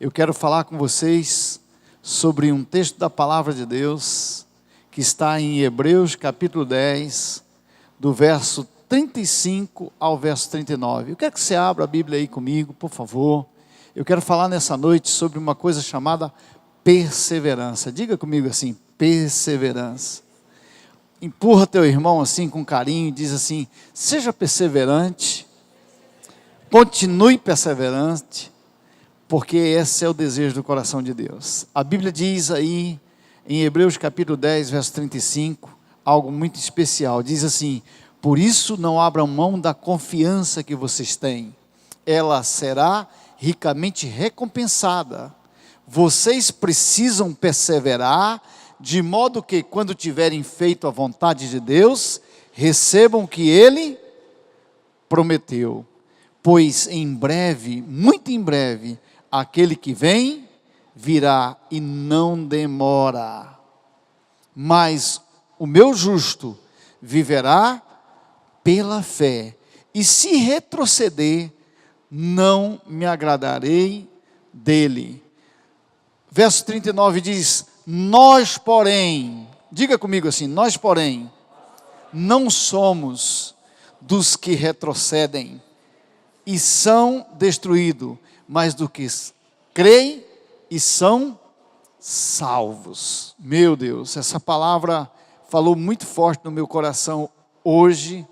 Eu quero falar com vocês sobre um texto da Palavra de Deus, que está em Hebreus capítulo 10, do verso 35 ao verso 39. Eu quero que você abra a Bíblia aí comigo, por favor. Eu quero falar nessa noite sobre uma coisa chamada perseverança. Diga comigo assim, perseverança. Empurra teu irmão assim com carinho e diz assim: seja perseverante, continue perseverante, porque esse é o desejo do coração de Deus. A Bíblia diz aí, em Hebreus capítulo 10, verso 35, algo muito especial. Diz assim: por isso não abram mão da confiança que vocês têm, ela será ricamente recompensada. Vocês precisam perseverar, de modo que quando tiverem feito a vontade de Deus, recebam o que Ele prometeu. Pois em breve, muito em breve, aquele que vem, virá e não demora. Mas o meu justo viverá pela fé, e se retroceder, não me agradarei dele. Verso 39 diz: nós porém, diga comigo assim, nós porém, não somos dos que retrocedem e são destruídos, mas do que creem e são salvos. Meu Deus, essa palavra falou muito forte no meu coração hoje,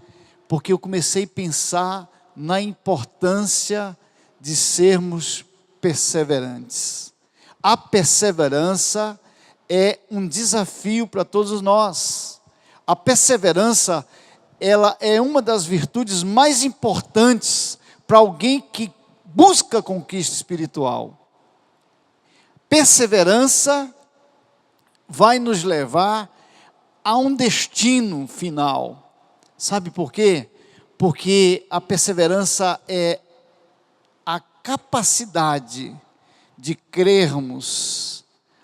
porque eu comecei a pensar na importância de sermos perseverantes. A perseverança é um desafio para todos nós. A perseverança, ela é uma das virtudes mais importantes para alguém que busca conquista espiritual. Perseverança vai nos levar a um destino final. Sabe por quê? Porque a perseverança é a capacidade de crermos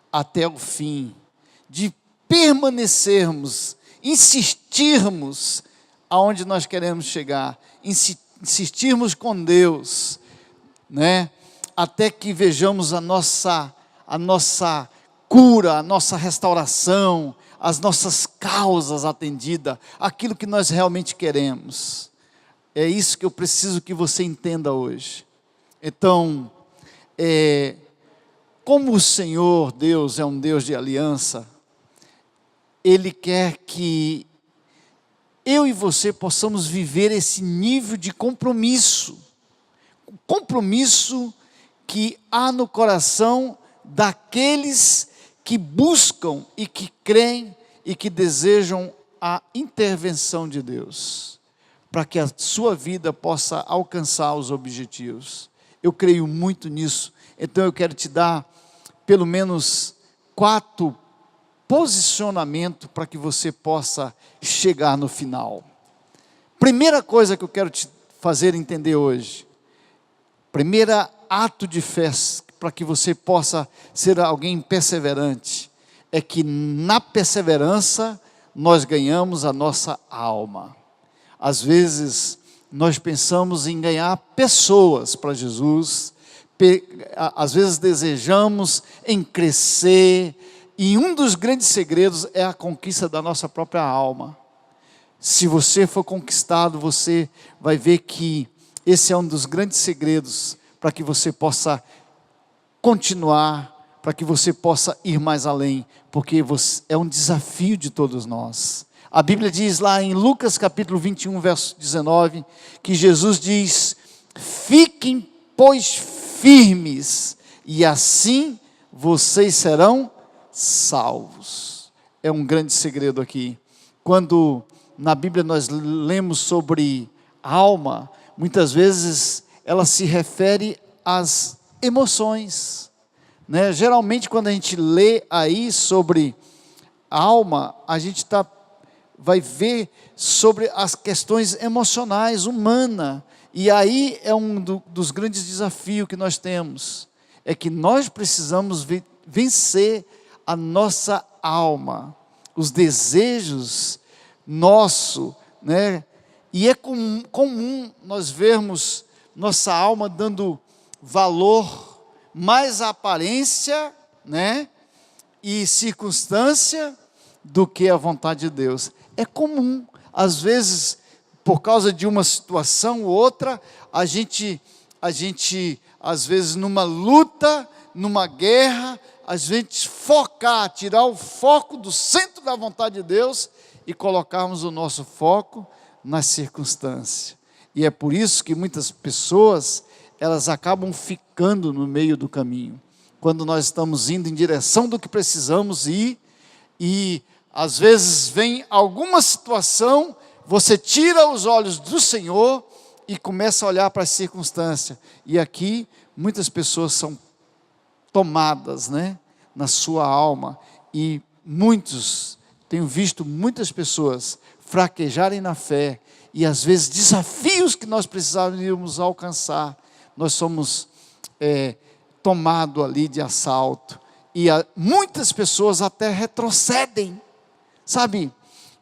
até o fim, de permanecermos, insistirmos aonde nós queremos chegar, insistirmos com Deus, né? Até que vejamos a nossa cura, a nossa restauração, as nossas causas atendidas, aquilo que nós realmente queremos. É isso que eu preciso que você entenda hoje. Então, como o Senhor Deus é um Deus de aliança, Ele quer que eu e você possamos viver esse nível de compromisso, compromisso que há no coração daqueles que buscam e que creem e que desejam a intervenção de Deus, para que a sua vida possa alcançar os objetivos. Eu creio muito nisso, então eu quero te dar pelo menos 4 posicionamentos para que você possa chegar no final. Primeira coisa que eu quero te fazer entender hoje, primeiro ato de fé para que você possa ser alguém perseverante, é que na perseverança nós ganhamos a nossa alma. Às vezes nós pensamos em ganhar pessoas para Jesus, às vezes desejamos em crescer, e um dos grandes segredos é a conquista da nossa própria alma. Se você for conquistado, você vai ver que esse é um dos grandes segredos para que você possa continuar, para que você possa ir mais além, porque é um desafio de todos nós. A Bíblia diz lá em Lucas capítulo 21, verso 19, que Jesus diz: fiquem, pois, firmes, e assim vocês serão salvos. É um grande segredo aqui. Quando na Bíblia nós lemos sobre alma, muitas vezes ela se refere às emoções, né? Geralmente quando a gente lê aí sobre alma, a gente vai ver sobre as questões emocionais, humanas, e aí é um dos grandes desafios que nós temos, é que nós precisamos vencer a nossa alma, os desejos nossos, né? E é comum nós vermos nossa alma dando valor mais aparência, né, e circunstância do que a vontade de Deus. É comum, às vezes, por causa de uma situação ou outra, a gente, às vezes, numa luta, numa guerra, a gente tirar o foco do centro da vontade de Deus e colocarmos o nosso foco na circunstância. E é por isso que muitas pessoas, elas acabam ficando no meio do caminho, quando nós estamos indo em direção do que precisamos ir, e às vezes vem alguma situação, você tira os olhos do Senhor e começa a olhar para a circunstância, e aqui muitas pessoas são tomadas, né, na sua alma, e tenho visto muitas pessoas fraquejarem na fé, e às vezes desafios que nós precisávamos alcançar, nós somos tomados ali de assalto, e muitas pessoas até retrocedem, sabe?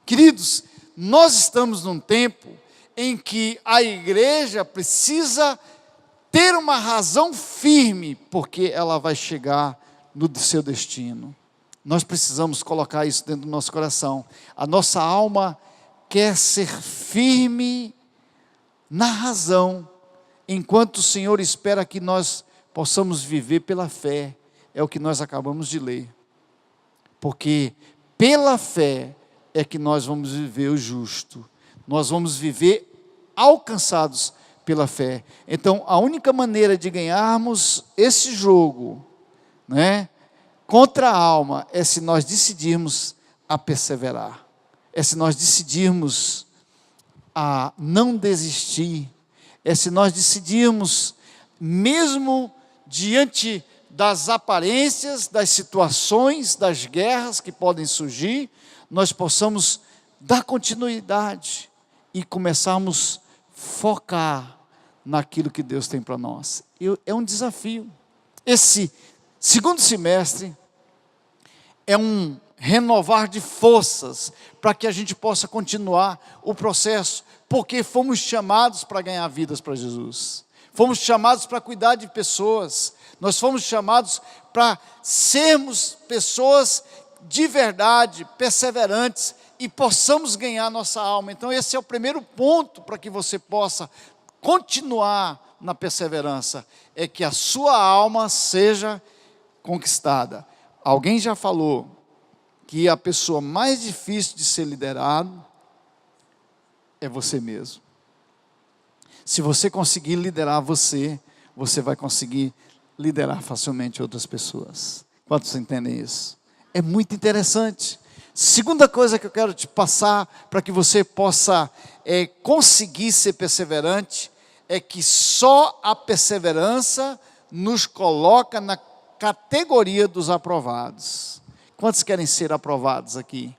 Queridos, nós estamos num tempo em que a igreja precisa ter uma razão firme, porque ela vai chegar no seu destino. Nós precisamos colocar isso dentro do nosso coração. A nossa alma quer ser firme na razão, enquanto o Senhor espera que nós possamos viver pela fé. É o que nós acabamos de ler. Porque pela fé é que nós vamos viver o justo. Nós vamos viver alcançados pela fé. Então, a única maneira de ganharmos esse jogo, né, contra a alma, é se nós decidirmos a perseverar. É se nós decidirmos a não desistir. É se nós decidirmos, mesmo diante das aparências, das situações, das guerras que podem surgir, nós possamos dar continuidade e começarmos a focar naquilo que Deus tem para nós. É um desafio. Esse segundo semestre é um renovar de forças para que a gente possa continuar o processo, porque fomos chamados para ganhar vidas para Jesus. Fomos chamados para cuidar de pessoas. Nós fomos chamados para sermos pessoas de verdade, perseverantes, e possamos ganhar nossa alma. Então esse é o primeiro ponto para que você possa continuar na perseverança, é que a sua alma seja conquistada. Alguém já falou que a pessoa mais difícil de ser liderado é você mesmo. Se você conseguir liderar você vai conseguir liderar facilmente outras pessoas. Quantos entendem isso? É muito interessante. Segunda coisa que eu quero te passar, para que você possa conseguir ser perseverante, é que só a perseverança nos coloca na categoria dos aprovados. Quantos querem ser aprovados aqui?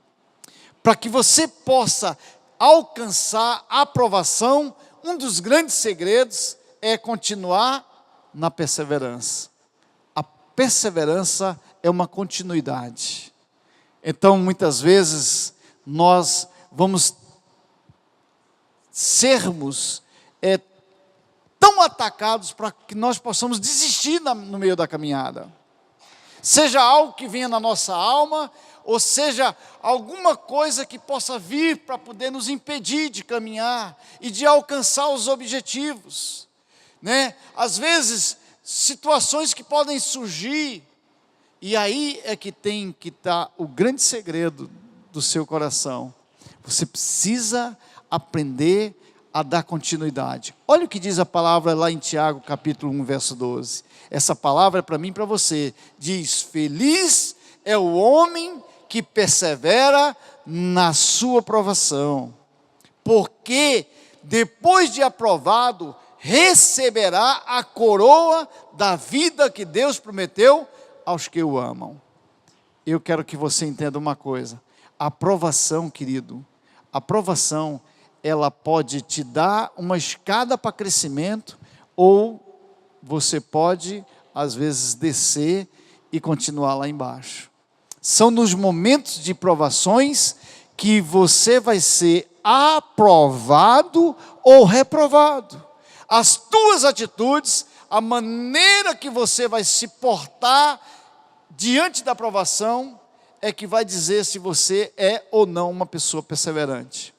Para que você possa alcançar a aprovação, um dos grandes segredos é continuar na perseverança. A perseverança é uma continuidade. Então, muitas vezes, nós vamos sermos tão atacados para que nós possamos desistir no meio da caminhada. Seja algo que venha na nossa alma, ou seja alguma coisa que possa vir para poder nos impedir de caminhar e de alcançar os objetivos, né? Às vezes, situações que podem surgir, e aí é que tem que estar o grande segredo do seu coração. Você precisa aprender a dar continuidade. Olha o que diz a palavra lá em Tiago, capítulo 1, verso 12. Essa palavra é para mim e para você. Diz: feliz é o homem que persevera na sua provação, porque depois de aprovado, receberá a coroa da vida que Deus prometeu aos que o amam. Eu quero que você entenda uma coisa. A aprovação, querido, a aprovação, ela pode te dar uma escada para crescimento, ou você pode, às vezes, descer e continuar lá embaixo. São nos momentos de provações que você vai ser aprovado ou reprovado. As tuas atitudes, a maneira que você vai se portar diante da provação é que vai dizer se você é ou não uma pessoa perseverante.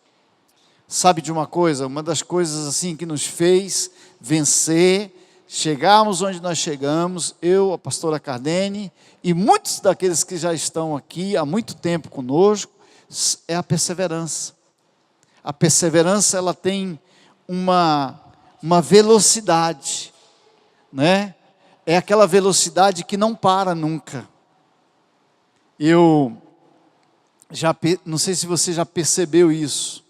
Sabe de uma coisa? Uma das coisas assim que nos fez vencer, chegarmos onde nós chegamos, eu, a pastora Cardene, e muitos daqueles que já estão aqui há muito tempo conosco, é a perseverança. A perseverança, ela tem uma velocidade, né? É aquela velocidade que não para nunca. Eu não sei se você já percebeu isso.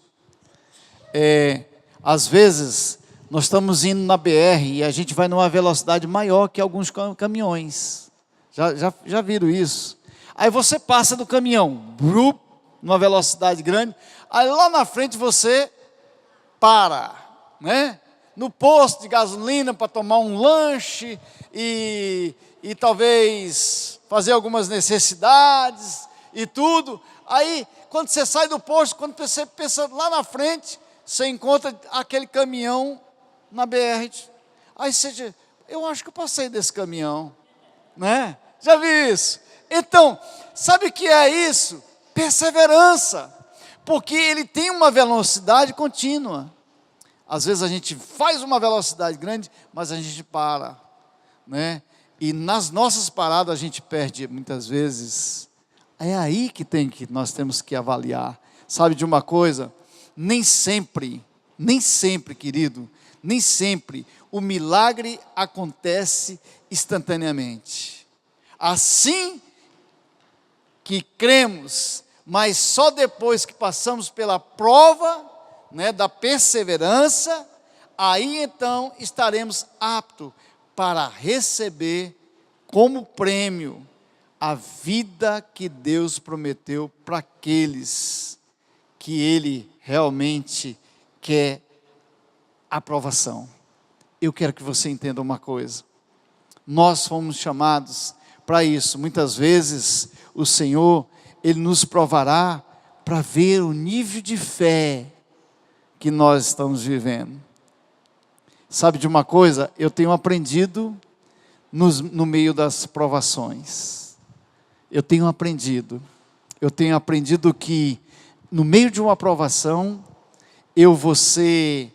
Às vezes, nós estamos indo na BR e a gente vai numa velocidade maior que alguns caminhões. Já viram isso? Aí você passa do caminhão, numa velocidade grande, aí lá na frente você para, né? No posto de gasolina para tomar um lanche e talvez fazer algumas necessidades e tudo. Aí, quando você sai do posto, quando você pensa lá na frente, você encontra aquele caminhão na BR. Aí você diz, eu acho que eu passei desse caminhão, né? Já vi isso? Então, sabe o que é isso? Perseverança, porque ele tem uma velocidade contínua. Às vezes a gente faz uma velocidade grande, mas a gente para, né? E nas nossas paradas a gente perde muitas vezes. É aí que nós temos que avaliar. Sabe de uma coisa? Nem sempre, querido, nem sempre o milagre acontece instantaneamente. Assim que cremos, mas só depois que passamos pela prova, né, da perseverança, aí então estaremos aptos para receber como prêmio a vida que Deus prometeu para aqueles que Ele realmente quer aprovação. Eu quero que você entenda uma coisa. Nós fomos chamados para isso. Muitas vezes o Senhor, Ele nos provará para ver o nível de fé que nós estamos vivendo. Sabe de uma coisa? Eu tenho aprendido no meio das provações. Eu tenho aprendido que no meio de uma provação, eu vou ser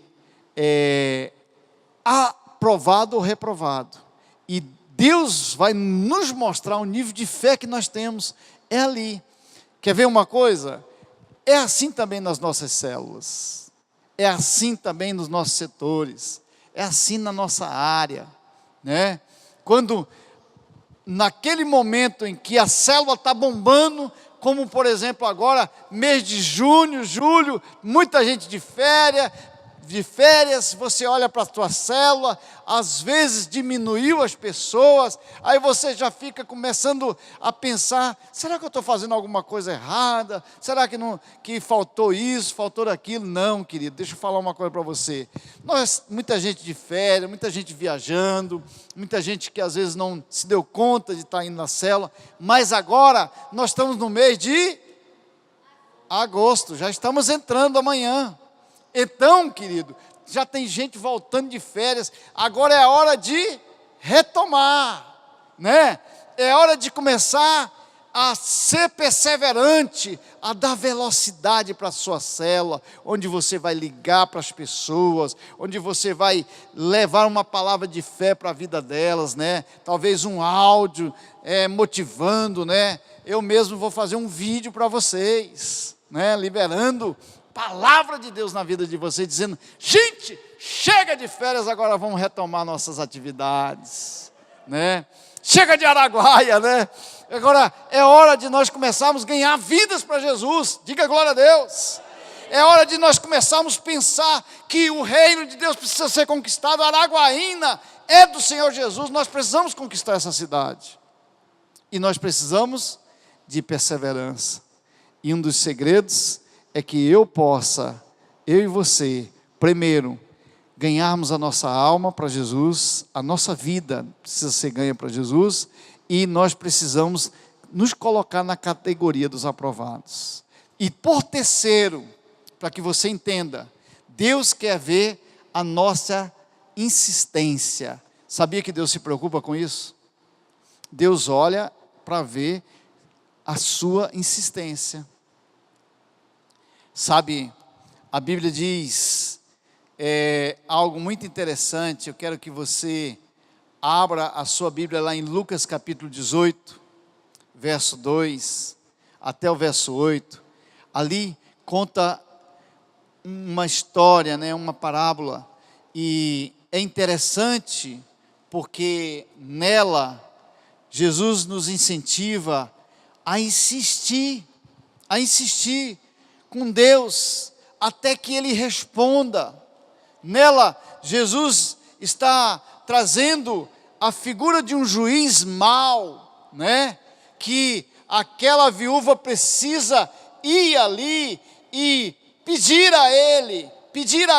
aprovado ou reprovado. E Deus vai nos mostrar o nível de fé que nós temos. É ali. Quer ver uma coisa? É assim também nas nossas células. É assim também nos nossos setores. É assim na nossa área, né? Quando, naquele momento em que a célula está bombando, como por exemplo agora, mês de junho, julho, muita gente de férias, você olha para a tua célula, às vezes diminuiu as pessoas, aí você já fica começando a pensar, será que eu estou fazendo alguma coisa errada? Será que faltou isso, faltou aquilo? Não, querido, deixa eu falar uma coisa para você. Muita gente de férias, muita gente viajando, muita gente que às vezes não se deu conta de estar indo na célula, mas agora nós estamos no mês de agosto, já estamos entrando amanhã. Então, querido, já tem gente voltando de férias, agora é a hora de retomar, né? É hora de começar a ser perseverante, a dar velocidade para a sua célula, onde você vai ligar para as pessoas, onde você vai levar uma palavra de fé para a vida delas, né? Talvez um áudio motivando, né? Eu mesmo vou fazer um vídeo para vocês, né? Liberando palavra de Deus na vida de vocês, dizendo, gente, chega de férias, agora vamos retomar nossas atividades, né? Chega de Araguaia, né? Agora é hora de nós começarmos a ganhar vidas para Jesus, diga glória a Deus. É hora de nós começarmos a pensar que o reino de Deus precisa ser conquistado. Araguaína é do Senhor Jesus, nós precisamos conquistar essa cidade, e nós precisamos de perseverança, e um dos segredos é que eu e você, primeiro, ganharmos a nossa alma para Jesus, a nossa vida precisa ser ganha para Jesus, e nós precisamos nos colocar na categoria dos aprovados. E por terceiro, para que você entenda, Deus quer ver a nossa insistência, Sabia que Deus se preocupa com isso? Deus olha para ver a sua insistência. Sabe, a Bíblia diz algo muito interessante. Eu quero que você abra a sua Bíblia lá em Lucas capítulo 18, verso 2 até o verso 8. Ali conta uma história, né, uma parábola, e é interessante porque nela Jesus nos incentiva a insistir com Deus até que Ele responda. Nela Jesus está trazendo a figura de um juiz mau, né? Que aquela viúva precisa ir ali e pedir a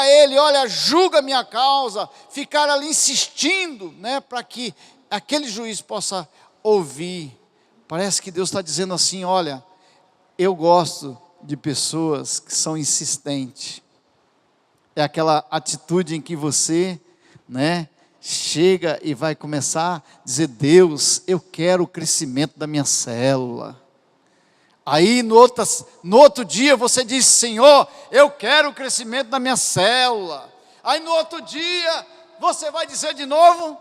ele, olha, julga minha causa, ficar ali insistindo, né? Para que aquele juiz possa ouvir. Parece que Deus está dizendo assim, olha, eu gosto de pessoas que são insistentes. É aquela atitude em que você, né, chega e vai começar a dizer, Deus, eu quero o crescimento da minha célula. Aí no outro dia você diz, Senhor, eu quero o crescimento da minha célula. Aí no outro dia você vai dizer de novo?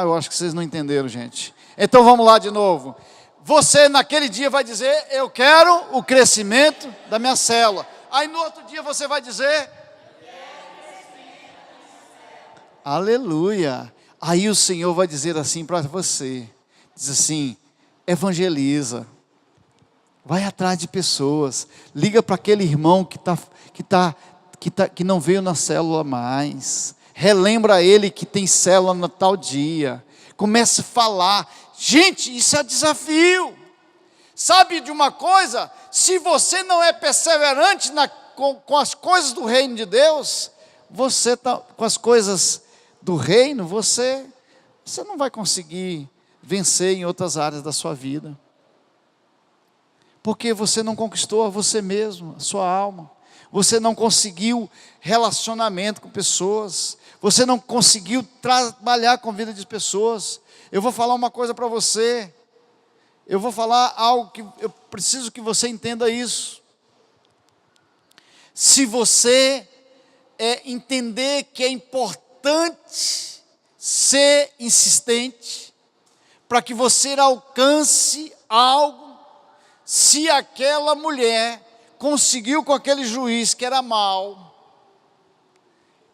Eu acho que vocês não entenderam, gente. Então vamos lá de novo. Você naquele dia vai dizer, eu quero o crescimento da minha célula. Aí no outro dia você vai dizer, aleluia. Aí o Senhor vai dizer assim para você, diz assim, evangeliza, vai atrás de pessoas, liga para aquele irmão que não veio na célula mais, relembra ele que tem célula no tal dia, comece a falar. Gente, isso é desafio. Sabe de uma coisa? Se você não é perseverante com as coisas do reino de Deus, você tá com as coisas do reino, você não vai conseguir vencer em outras áreas da sua vida. Porque você não conquistou a você mesmo, a sua alma. Você não conseguiu relacionamento com pessoas. Você não conseguiu trabalhar com a vida de pessoas. Eu vou falar uma coisa para você. Eu vou falar algo que eu preciso que você entenda isso. Se você entender que é importante ser insistente, para que você alcance algo, se aquela mulher conseguiu com aquele juiz que era mau,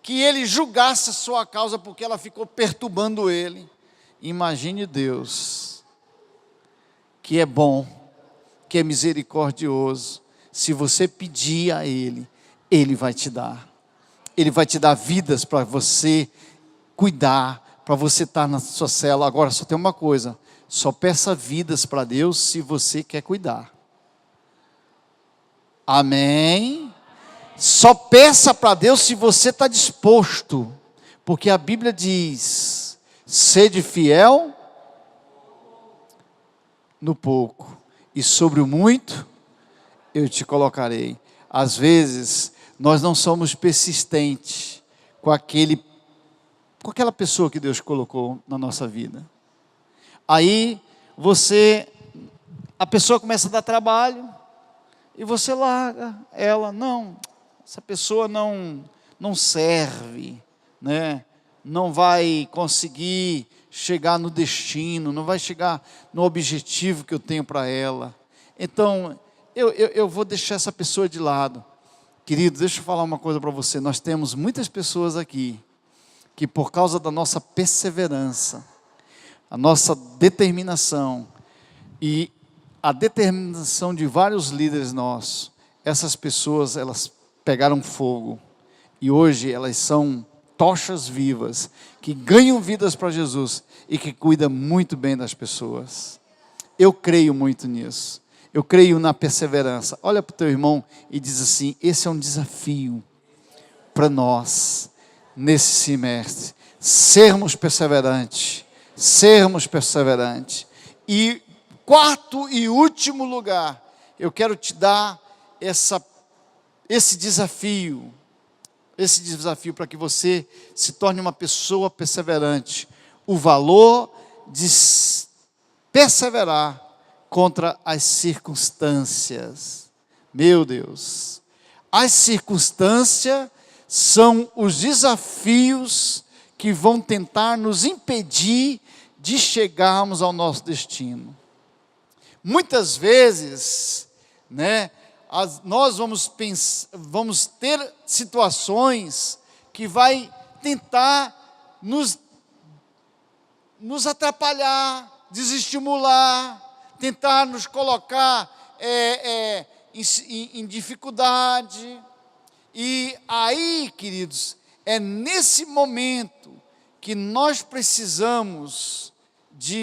que ele julgasse a sua causa porque ela ficou perturbando ele, imagine Deus, que é bom, que é misericordioso. Se você pedir a Ele, Ele vai te dar. Ele vai te dar vidas para você cuidar, para você estar na sua célula. Agora só tem uma coisa, só peça vidas para Deus se você quer cuidar. Amém? Só peça para Deus se você está disposto, porque a Bíblia diz, sede fiel no pouco, e sobre o muito eu te colocarei. Às vezes nós não somos persistentes com aquela pessoa que Deus colocou na nossa vida. Aí a pessoa começa a dar trabalho e você larga ela. Não, essa pessoa não serve, né? Não vai conseguir chegar no destino, não vai chegar no objetivo que eu tenho para ela. Então, eu vou deixar essa pessoa de lado. Querido, deixa eu falar uma coisa para você. Nós temos muitas pessoas aqui, que por causa da nossa perseverança, a nossa determinação, e a determinação de vários líderes nossos, essas pessoas, elas pegaram fogo, e hoje elas são tochas vivas, que ganham vidas para Jesus, e que cuidam muito bem das pessoas. Eu creio muito nisso. Eu creio na perseverança. Olha para o teu irmão e diz assim, esse é um desafio para nós, nesse semestre, sermos perseverantes. E quarto e último lugar, eu quero te dar esse desafio. esse desafio para que você se torne uma pessoa perseverante. O valor de perseverar contra as circunstâncias. Meu Deus, as circunstâncias são os desafios que vão tentar nos impedir de chegarmos ao nosso destino. Muitas vezes, nós vamos ter situações que vai tentar nos atrapalhar, desestimular, tentar nos colocar em dificuldade. E aí, queridos, é nesse momento que nós precisamos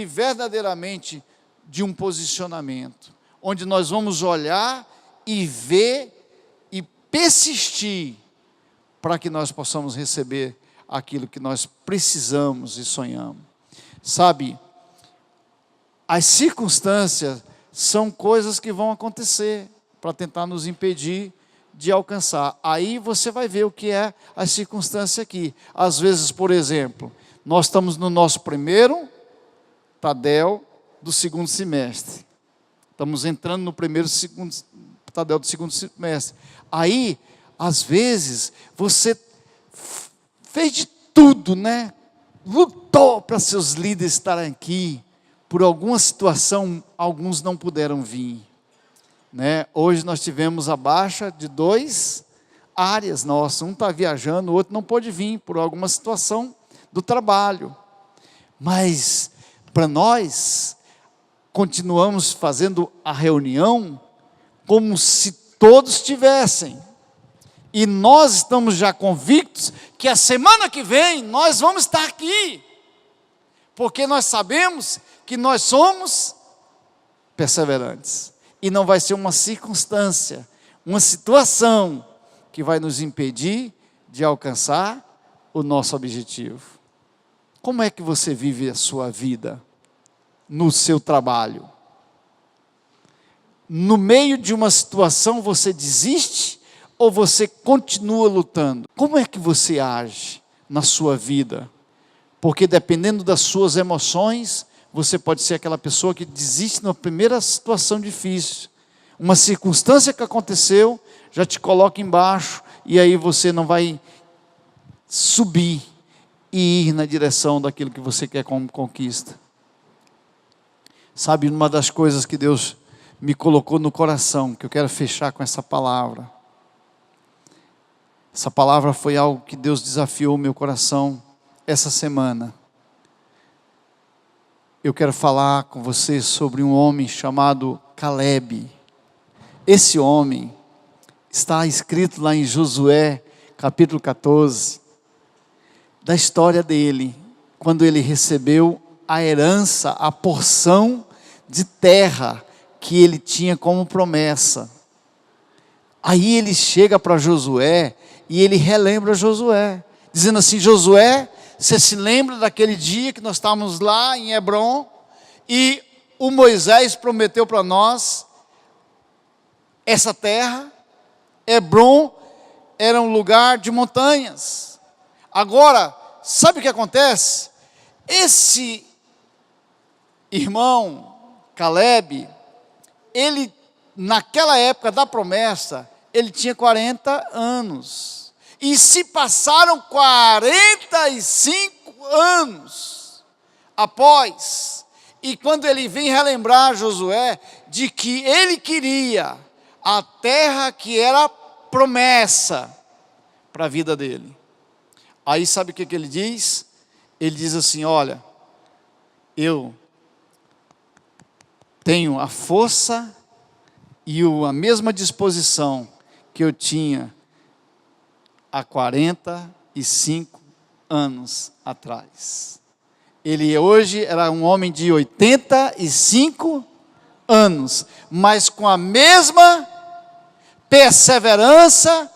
verdadeiramente de um posicionamento, onde nós vamos olhar e ver e persistir para que nós possamos receber aquilo que nós precisamos e sonhamos. Sabe, as circunstâncias são coisas que vão acontecer para tentar nos impedir de alcançar. Aí você vai ver o que é a circunstância aqui. Às vezes, por exemplo, nós estamos no nosso primeiro Tadel do segundo semestre. Estamos entrando no segundo Tadel do segundo semestre. Aí, às vezes, você fez de tudo, lutou para seus líderes estarem aqui. Por alguma situação, alguns não puderam vir. Hoje nós tivemos a baixa de 2 áreas nossas. Um está viajando, o outro não pôde vir por alguma situação do trabalho. Mas, para nós, continuamos fazendo a reunião como se todos tivessem. E nós estamos já convictos que a semana que vem nós vamos estar aqui. Porque nós sabemos que nós somos perseverantes. E não vai ser uma circunstância, uma situação que vai nos impedir de alcançar o nosso objetivo. Como é que você vive a sua vida no seu trabalho? No meio de uma situação você desiste ou você continua lutando? Como é que você age na sua vida? Porque dependendo das suas emoções, você pode ser aquela pessoa que desiste na primeira situação difícil. Uma circunstância que aconteceu, já te coloca embaixo, e aí você não vai subir e ir na direção daquilo que você quer como conquista. Sabe, uma das coisas que Deus me colocou no coração, que eu quero fechar com essa palavra. Essa palavra foi algo que Deus desafiou o meu coração essa semana. Eu quero falar com você sobre um homem chamado Caleb. Esse homem está escrito lá em Josué, capítulo 14, da história dele, quando ele recebeu a herança, a porção de terra que ele tinha como promessa. Aí ele chega para Josué e ele relembra Josué, dizendo assim: Josué, você se lembra daquele dia que nós estávamos lá em Hebron e o Moisés prometeu para nós essa terra? Hebron era um lugar de montanhas. Agora, sabe o que acontece? Esse irmão Caleb, ele, naquela época da promessa, ele tinha 40 anos. E se passaram 45 anos após, e quando ele vem relembrar Josué de que ele queria a terra que era promessa para a vida dele. Aí sabe o que ele diz? Ele diz assim: olha, eu tenho a força e a mesma disposição que eu tinha há 45 anos atrás. Ele hoje era um homem de 85 anos, mas com a mesma perseverança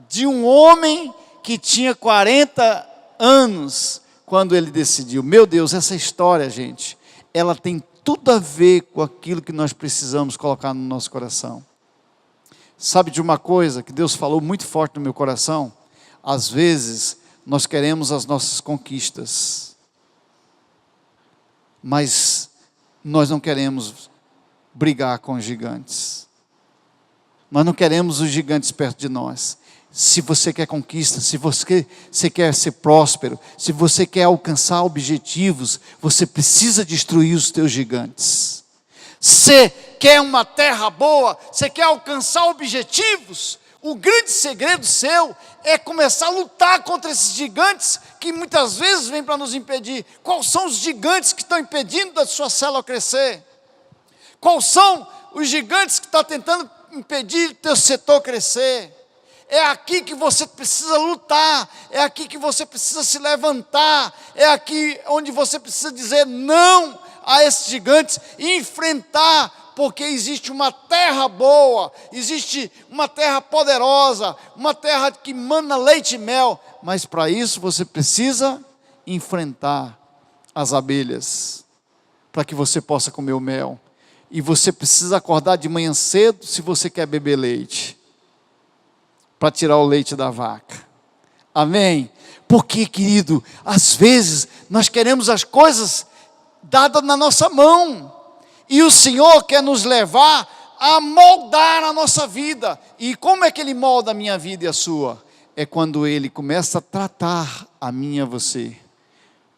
de um homem que tinha 40 anos, quando ele decidiu. Meu Deus, essa história, gente, ela tem tudo a ver com aquilo que nós precisamos colocar no nosso coração. Sabe de uma coisa que Deus falou muito forte no meu coração? Às vezes, nós queremos as nossas conquistas, mas nós não queremos brigar com os gigantes. Nós não queremos os gigantes perto de nós. Se você quer conquista, se você quer ser próspero, se você quer alcançar objetivos, você precisa destruir os teus gigantes. Você quer uma terra boa, você quer alcançar objetivos, o grande segredo seu é começar a lutar contra esses gigantes que muitas vezes vêm para nos impedir. Quais são os gigantes que estão impedindo da sua célula crescer? Quais são os gigantes que estão tentando impedir do teu setor crescer? É aqui que você precisa lutar, é aqui que você precisa se levantar, é aqui onde você precisa dizer não a esses gigantes e enfrentar, porque existe uma terra boa, existe uma terra poderosa, uma terra que mana leite e mel, mas para isso você precisa enfrentar as abelhas, para que você possa comer o mel, e você precisa acordar de manhã cedo se você quer beber leite, para tirar o leite da vaca. Amém? Porque, querido, às vezes nós queremos as coisas dadas na nossa mão, e o Senhor quer nos levar a moldar a nossa vida. E como é que Ele molda a minha vida e a sua? É quando Ele começa a tratar a mim e a você.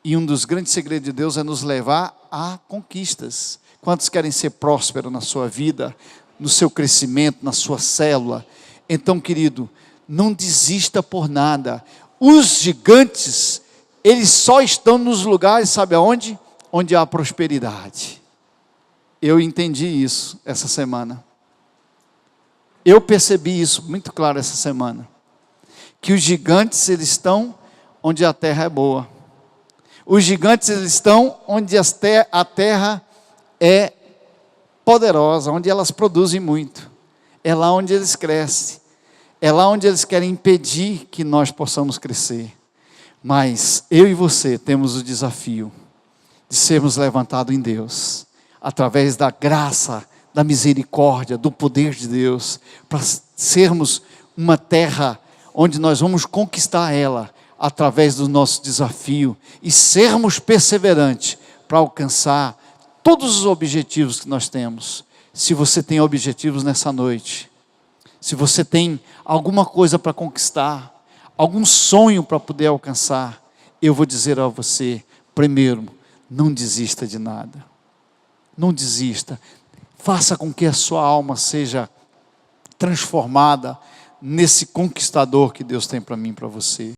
E um dos grandes segredos de Deus é nos levar a conquistas. Quantos querem ser prósperos na sua vida, no seu crescimento, na sua célula? Então, querido, não desista por nada. Os gigantes, eles só estão nos lugares, sabe aonde? Onde há prosperidade. Eu entendi isso essa semana. Eu percebi isso muito claro essa semana. Que os gigantes, eles estão onde a terra é boa. Os gigantes, eles estão onde a terra é poderosa, onde elas produzem muito. É lá onde eles crescem. É lá onde eles querem impedir que nós possamos crescer. Mas eu e você temos o desafio de sermos levantados em Deus, através da graça, da misericórdia, do poder de Deus, para sermos uma terra onde nós vamos conquistar ela, através do nosso desafio, e sermos perseverantes para alcançar todos os objetivos que nós temos. Se você tem objetivos nessa noite, se você tem alguma coisa para conquistar, algum sonho para poder alcançar, eu vou dizer a você, primeiro, não desista de nada. Não desista. Faça com que a sua alma seja transformada nesse conquistador que Deus tem para mim e para você.